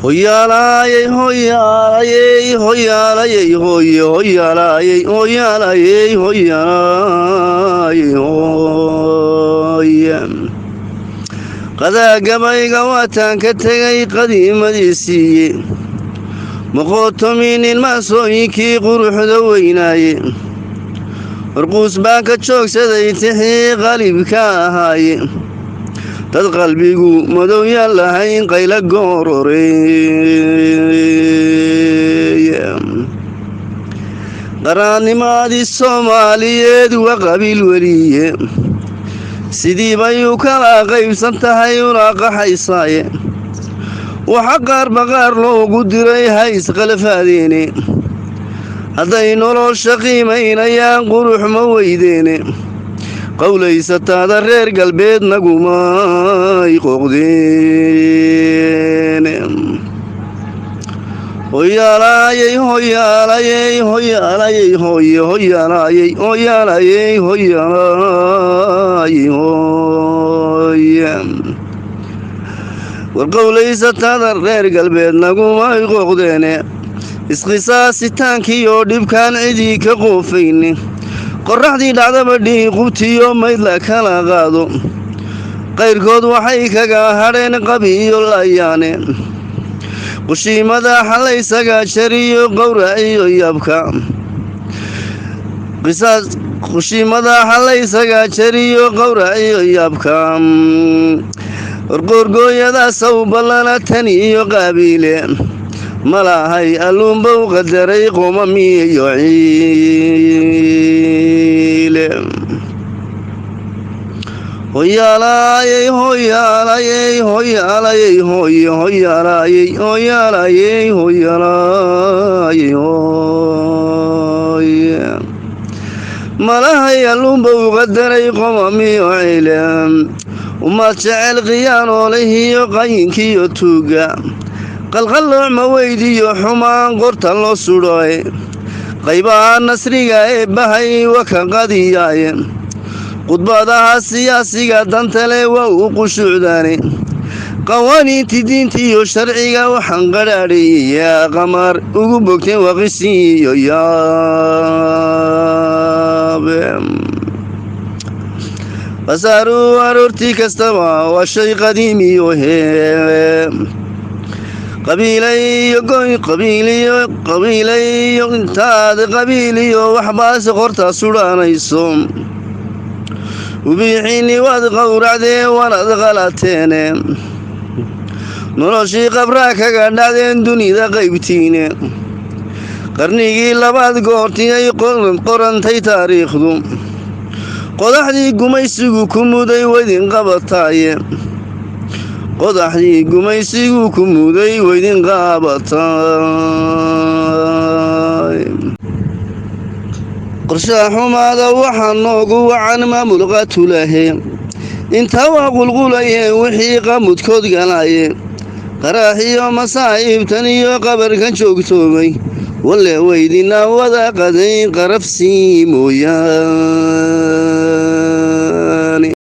hoyaalayey hoyaalayey hoyaalayey hoye hoyaalayey hoyaalayey hoyaalayey hoye qadaa gabayga waataan ka tegay qadiimadii siiye moqootomiin ilmaasooyinkii quruxda weynaaye horquus baan ka joogsaday tixii qalibka ahaaye dad qalbigu madow yaan lahayn qayla goororeeye qaraannimadii soomaaliyeed waa qabiil weliye sidii bay u kala qaybsan tahay una qaxaysaaye waxa qaarba qaar loogu diray hays qalafaadeene hadday nolosha qiimaynayaan qurux ma weydeene qowlaysataada reer galbeed nagumay qooqdeene hoyaalayey hoyaalayey hoyaalayey hoye hoyaalayey hoyaalayey hoyaalayey hoye war qowlaysataada reer galbeed nagumay qooqdeene isqisaasitaankii oo dhibkaan cidii ka qoofayne qorraxdii dhacdaba dhiiqubtiyo mayd la kala qaado qayrkood waxay kaga hadheen qabiyo layaane qushiimada xalaysaga jariyo qowraciyo yabka qushiimada xalaysaga jariyo qowraciyo yabka qorqoorgooyada sawballana tan iyo qaabiile malahay alluunbow qadaray qoomamiyo ciile hoyaalayey hoyaalayey hoyaalayey hoye hoyaalayey hoyaalayey hoyaalayey hoye malahay alluunbow qadaray qoomamiyo ciile umaad jecel khiyaanoolahiyo qayinkiyo tuuga qalqallooc ma weydiyo xumaan qorta loo sudhoe qaybaha nasriga ee bahay wa ka qadiyaaye khudbadaha siyaasiga dantale waa u qushuucdaane qawaaniintii diintiiyo sharciga waxaan qadhaadhayaa qamar ugu bogteen waqisiiyo yaabe qasaaruu aroortii kastaba waa shay qadiimiyo hee qabiilayo intaad qabiiliyo waxbaase qortaa sudhanayso ubiixiinni waad qowracdee waanad qalateene noloshii qabraa kaga dhacdeen dunida qaybtiine qarnigii labaad goortii ay qorantay taariikhdu qodaxdii gumaysigu ku muday waydin qabataaye qodaxdii gumaysigu ku muday waydin qaabataay qorshaha xumaada waxaa noogu wacan maamulqatulahe intaa waa qulqulayeen wixii qamudkood galaye qaraaxiyo masaa'ibtan iyo qabarkan joogtoomay walle waydinaa wada qaday qarabsii mooyaan